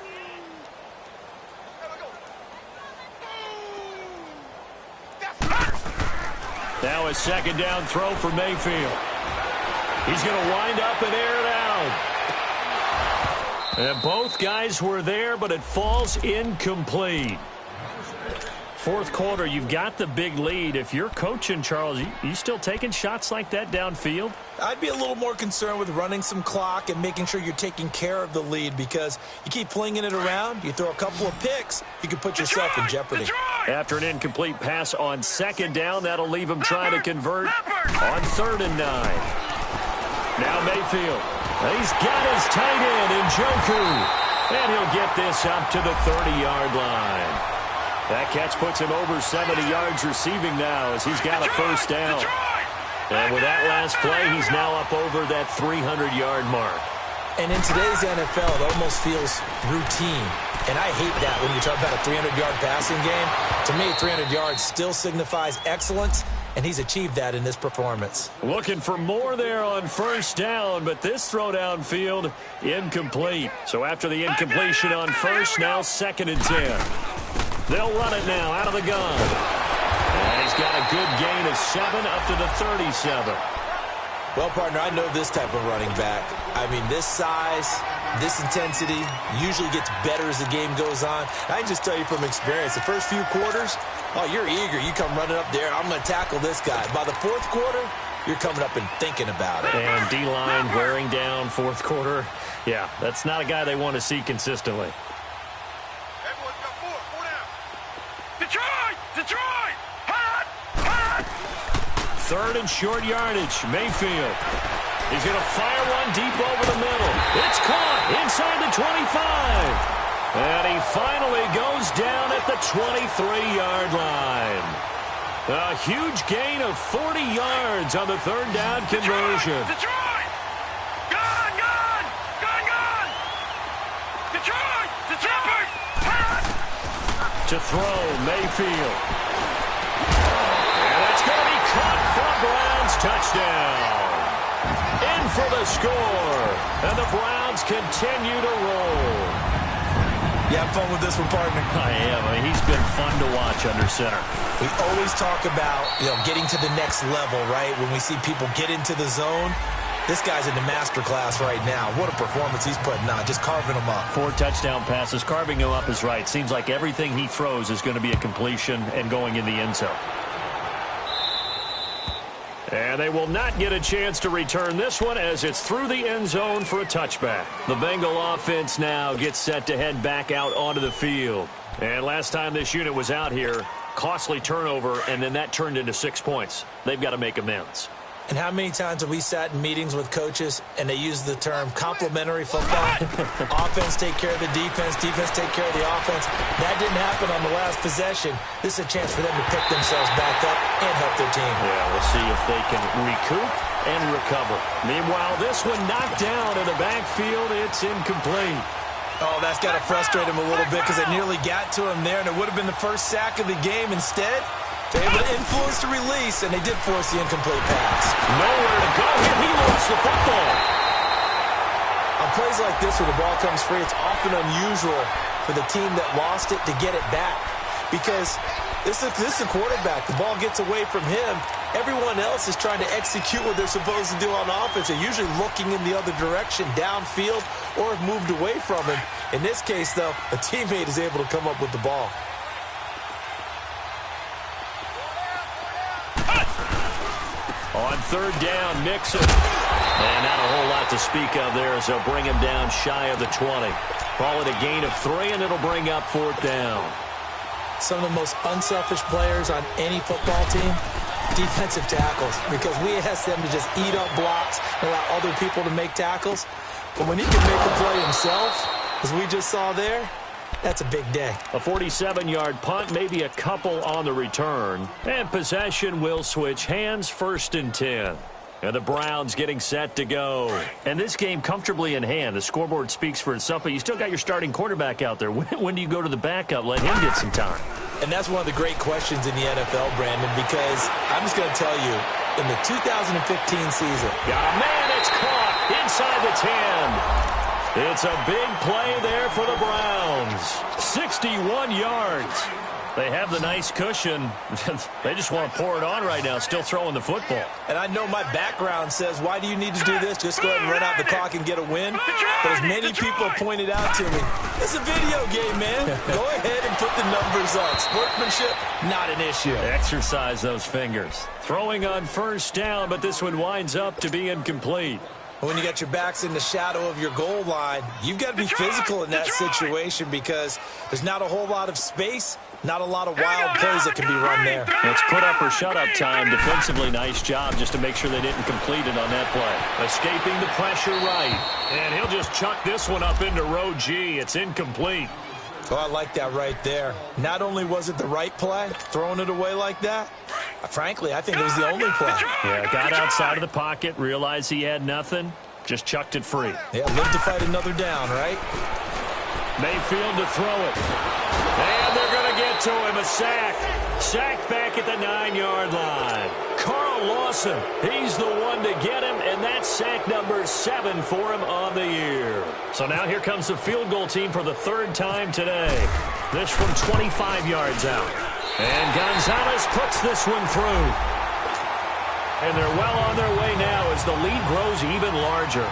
Now a 2nd down throw for Mayfield. He's going to wind up and air it out. And both guys were there, but it falls incomplete. 4th quarter, you've got the big lead. If you're coaching, Charles, you still taking shots like that downfield? I'd be a little more concerned with running some clock and making sure you're taking care of the lead because you keep flinging it around, you throw a couple of picks, you can put yourself in jeopardy. After an incomplete pass on 2nd down, that'll leave him trying to convert on 3rd and 9. Now Mayfield. He's got his tight end in Njoku. And he'll get this up to the 30-yard line. That catch puts him over 70 yards receiving now as he's got a 1st down. And with that last play, he's now up over that 300-yard mark. And in today's NFL, it almost feels routine. And I hate that when you talk about a 300-yard passing game. To me, 300 yards still signifies excellence, and he's achieved that in this performance. Looking for more there on 1st down, but this throw downfield, incomplete. So after the incompletion on 1st, now 2nd and 10. They'll run it now out of the gun. And he's got a good gain of 7 up to the 37. Well, partner, I know this type of running back. I mean, this size, This intensity usually gets better as the game goes on. I can just tell you from experience, the first few quarters, oh, you're eager. You come running up there, I'm going to tackle this guy. By the fourth quarter, you're coming up and thinking about it. And D-line wearing down fourth quarter. Yeah, that's not a guy they want to see consistently. Everyone's got four down. Detroit! Detroit! Hot! Hot! Third and short yardage. Mayfield. He's going to fire one deep over the middle. It's caught inside the 25. And he finally goes down at the 23-yard line. A huge gain of 40 yards on the third down conversion. Detroit! Gone! Gone! Gone! Gone! Detroit! Detroit! Hot! To throw, Mayfield. And it's going to be caught for a Browns touchdown. In for the score. And the Browns continue to roll. You have fun with this one, partner? I am. I mean, he's been fun to watch under center. We always talk about, getting to the next level, right? When we see people get into the zone, this guy's in the master class right now. What a performance he's putting on, just carving them up. 4 touchdown passes. Carving him up is right. Seems like everything he throws is going to be a completion and going in the end zone. And they will not get a chance to return this one as it's through the end zone for a touchback. The Bengal offense now gets set to head back out onto the field. And last time this unit was out here, costly turnover, and then that turned into 6 points. They've got to make amends. And how many times have we sat in meetings with coaches and they use the term complementary football? Offense take care of the defense, defense take care of the offense. That didn't happen on the last possession. This is a chance for them to pick themselves back up and help their team. Yeah, we'll see if they can recoup and recover. Meanwhile, this one knocked down in the backfield. It's incomplete. Oh, that's got to frustrate him a little bit because it nearly got to him there, and it would have been the first sack of the game. Instead, they're able to influence the release, and they did force the incomplete pass. Nowhere to go here. He lost the football. On plays like this where the ball comes free, it's often unusual for the team that lost it to get it back because this is a quarterback. The ball gets away from him. Everyone else is trying to execute what they're supposed to do on offense. They're usually looking in the other direction, downfield, or have moved away from him. In this case, though, a teammate is able to come up with the ball. On third down, Mixon. And not a whole lot to speak of there as they'll bring him down shy of the 20. Call it a gain of 3, and it'll bring up fourth down. Some of the most unselfish players on any football team, defensive tackles, because we ask them to just eat up blocks and allow other people to make tackles. But when he can make a play himself, as we just saw there, that's a big day. A 47-yard punt, maybe a couple on the return. And possession will switch hands, 1st and 10. And the Browns getting set to go. And this game comfortably in hand. The scoreboard speaks for itself, but you still got your starting quarterback out there. When do you go to the backup? Let him get some time. And that's one of the great questions in the NFL, Brandon, because I'm just going to tell you, in the 2015 season. Got a man, it's caught inside the 10. It's a big play there for the Browns. 61 yards. They have the nice cushion. They just want to pour it on right now, still throwing the football. And I know my background says, why do you need to do this? Just go ahead and run out the clock and get a win. But as many people pointed out to me, it's a video game, man. Go ahead and put the numbers up. Sportsmanship, not an issue. Exercise those fingers. Throwing on first down, but this one winds up to be incomplete. When you got your backs in the shadow of your goal line, you've got to be physical in that situation because there's not a whole lot of space, not a lot of wild plays that can be run there. It's put up or shut up time. Defensively, nice job just to make sure they didn't complete it on that play. Escaping the pressure right. And he'll just chuck this one up into row G. It's incomplete. Oh, I like that right there. Not only was it the right play, throwing it away like that, frankly, I think it was the only play. Yeah, got outside of the pocket, realized he had nothing, just chucked it free. Yeah, live to fight another down, right? Mayfield to throw it. And they're going to get to him, a sack. Sacked back at the 9-yard line. Carl Lawson, he's the one to get him, and that's sack number 7 for him on the year. So now here comes the field goal team for the 3rd time today. This from 25 yards out. And Gonzalez puts this one through. And they're well on their way now as the lead grows even larger.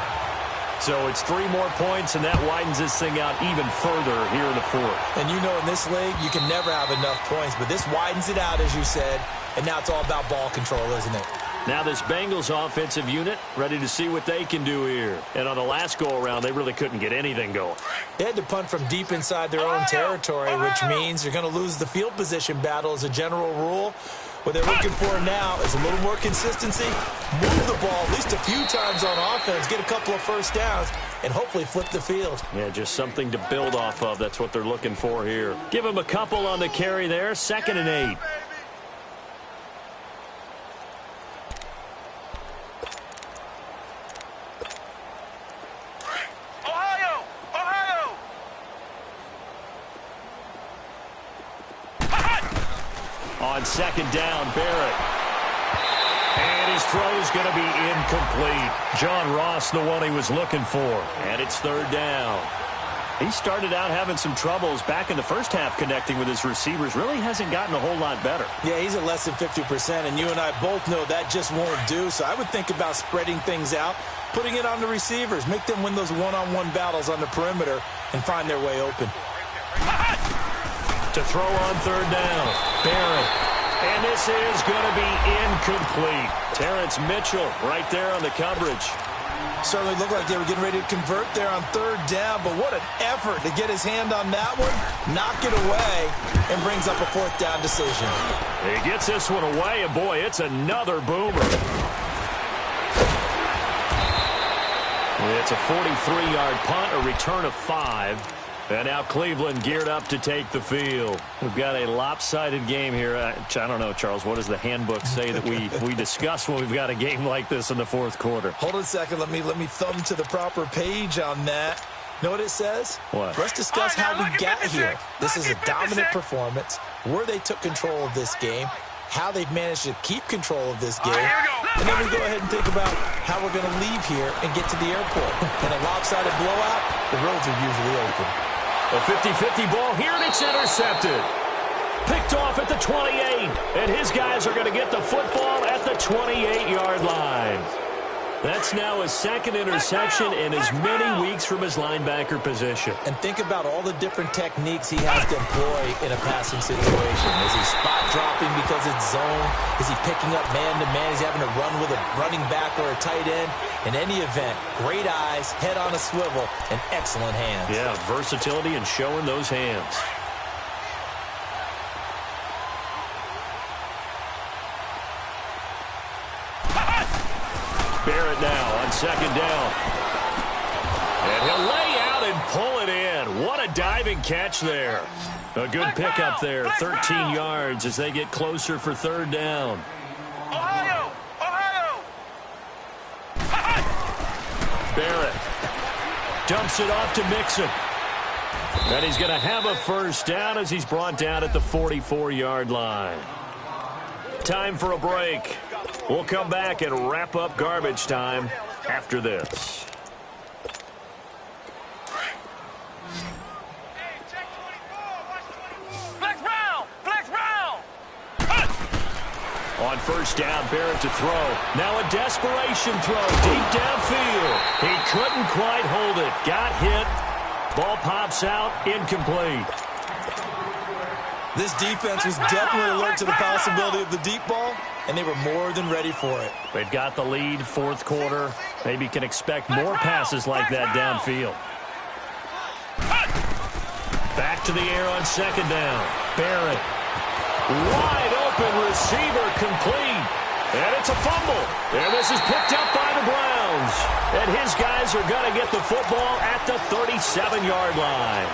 So it's 3 more points, and that widens this thing out even further here in the fourth. And you know in this league, you can never have enough points, but this widens it out, as you said, and now it's all about ball control, isn't it? Now this Bengals offensive unit ready to see what they can do here. And on the last go-around, they really couldn't get anything going. They had to punt from deep inside their own territory, which means you're going to lose the field position battle as a general rule. What they're looking for now is a little more consistency, move the ball at least a few times on offense, get a couple of first downs, and hopefully flip the field. Yeah, just something to build off of. That's what they're looking for here. Give them a couple on the carry there, 2nd and 8. On 2nd down, Barrett. And his throw's going to be incomplete. John Ross, the one he was looking for. And it's 3rd down. He started out having some troubles back in the first half connecting with his receivers. Really hasn't gotten a whole lot better. Yeah, he's at less than 50%, and you and I both know that just won't do. So I would think about spreading things out, putting it on the receivers, make them win those one-on-one battles on the perimeter, and find their way open. To throw on 3rd down, Barrett. And this is going to be incomplete. Terrence Mitchell right there on the coverage. Certainly looked like they were getting ready to convert there on 3rd down, but what an effort to get his hand on that one, knock it away, and brings up a 4th down decision. He gets this one away, and boy, it's another boomer. It's a 43-yard punt, a return of 5. And now Cleveland geared up to take the field. We've got a lopsided game here. I don't know, Charles, what does the handbook say that we discuss when we've got a game like this in the 4th quarter? Hold on a second. Let me thumb to the proper page on that. Know what it says? What? Let's discuss how we got here. This is a dominant performance, where they took control of this game, how they've managed to keep control of this game, and then we go ahead and think about how we're going to leave here and get to the airport. In a lopsided blowout, the roads are usually open. A 50-50 ball here, and it's intercepted. Picked off at the 28, and his guys are going to get the football at the 28-yard line. That's now his 2nd interception in as many weeks from his linebacker position. And think about all the different techniques he has to employ in a passing situation. Is he spot dropping because it's zone? Is he picking up man-to-man? Is he having to run with a running back or a tight end? In any event, great eyes, head on a swivel, and excellent hands. Yeah, versatility and showing those hands. Barrett now on 2nd down. And he'll lay out and pull it in. What a diving catch there. A good pickup there, 13 yards as they get closer for 3rd down. Ohio! Ohio! Barrett dumps it off to Mixon. And he's going to have a 1st down as he's brought down at the 44-yard line. Time for a break. We'll come back and wrap up garbage time after this. Flex round! Flex round! On 1st down, Barrett to throw. Now a desperation throw deep downfield. He couldn't quite hold it. Got hit. Ball pops out. Incomplete. This defense was definitely alert to the possibility of the deep ball, and they were more than ready for it. They've got the lead, 4th quarter. Maybe can expect more passes like that downfield. Back to the air on 2nd down. Barrett. Wide open receiver complete. And it's a fumble. And this is picked up by the Browns. And his guys are going to get the football at the 37-yard line.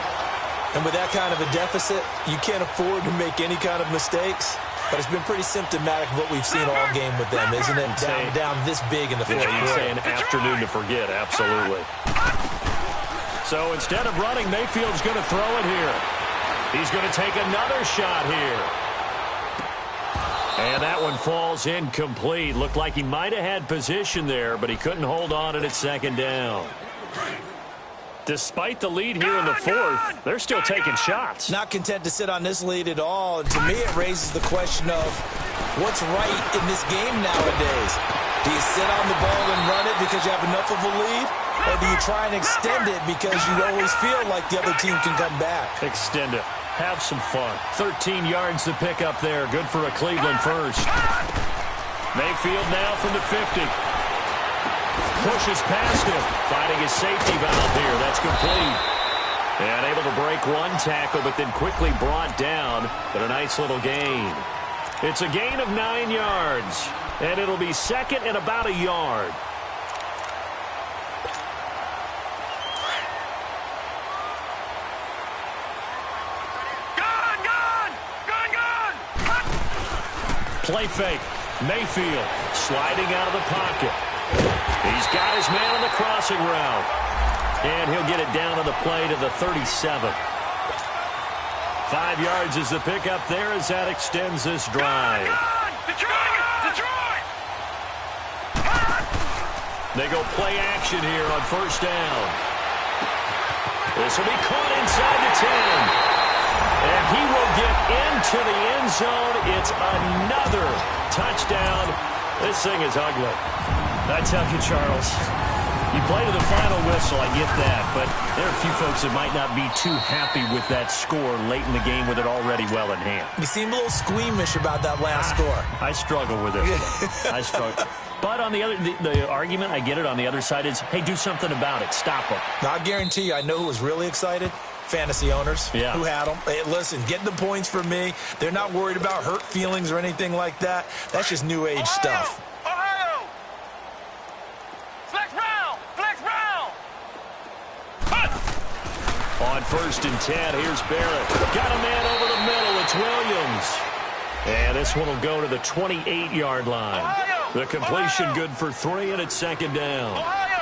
And with that kind of a deficit, you can't afford to make any kind of mistakes. But it's been pretty symptomatic of what we've seen all game with them, isn't it? Down this big in the 4th quarter. You'd say an afternoon to forget, absolutely. So instead of running, Mayfield's going to throw it here. He's going to take another shot here. And that one falls incomplete. Looked like he might have had position there, but he couldn't hold on it at 2nd down. Despite the lead here in the 4th, they're still taking shots. Not content to sit on this lead at all. And to me, it raises the question of what's right in this game nowadays. Do you sit on the ball and run it because you have enough of a lead? Or do you try and extend it because you always feel like the other team can come back? Extend it. Have some fun. 13 yards to pick up there. Good for a Cleveland first. Mayfield now from the 50. Pushes past him. Finding his safety valve here. That's complete. And able to break one tackle, but then quickly brought down. But a nice little gain. It's a gain of 9 yards. And it'll be second and about a yard. Play fake. Mayfield sliding out of the pocket. He's got his man on the crossing route. And he'll get it down on the play to the 37. 5 yards is the pickup there as that extends this drive. Detroit! They go play action here on first down. This will be caught inside the 10. And he will get into the end zone. It's another touchdown. This thing is ugly. I tell you, Charles, you play to the final whistle, I get that. But there are a few folks that might not be too happy with that score late in the game with it already well in hand. You seem a little squeamish about that last score. I struggle with it. I struggle. But on the other, the argument, I get it, on the other side is, hey, do something about it. Stop them. Now, I guarantee you, I know who was really excited. Fantasy owners who had them. Hey, listen, getting the points for me. They're not worried about hurt feelings or anything like that. That's just new age stuff. Ohio! Flex round! On first and 10, here's Barrett. Got a man over the middle. It's Williams. And this one will go to the 28-yard line. The completion good for 3, and it's second down.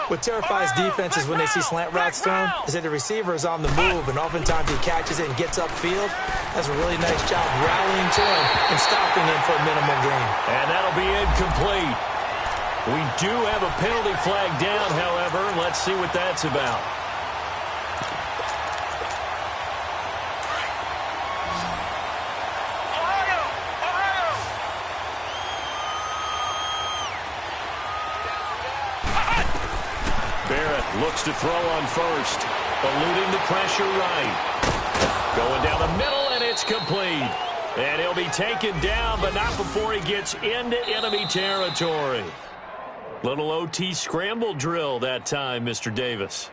What terrifies defenses when they see slant routes thrown is that the receiver is on the move, and oftentimes he catches it and gets upfield. Does a really nice job rallying to him and stopping him for a minimal gain. And that'll be incomplete. We do have a penalty flag down, however. Let's see what that's about. Looks to throw on first. Eluding the pressure right. Going down the middle, and it's complete. And he'll be taken down, but not before he gets into enemy territory. Little OT scramble drill that time, Mr. Davis.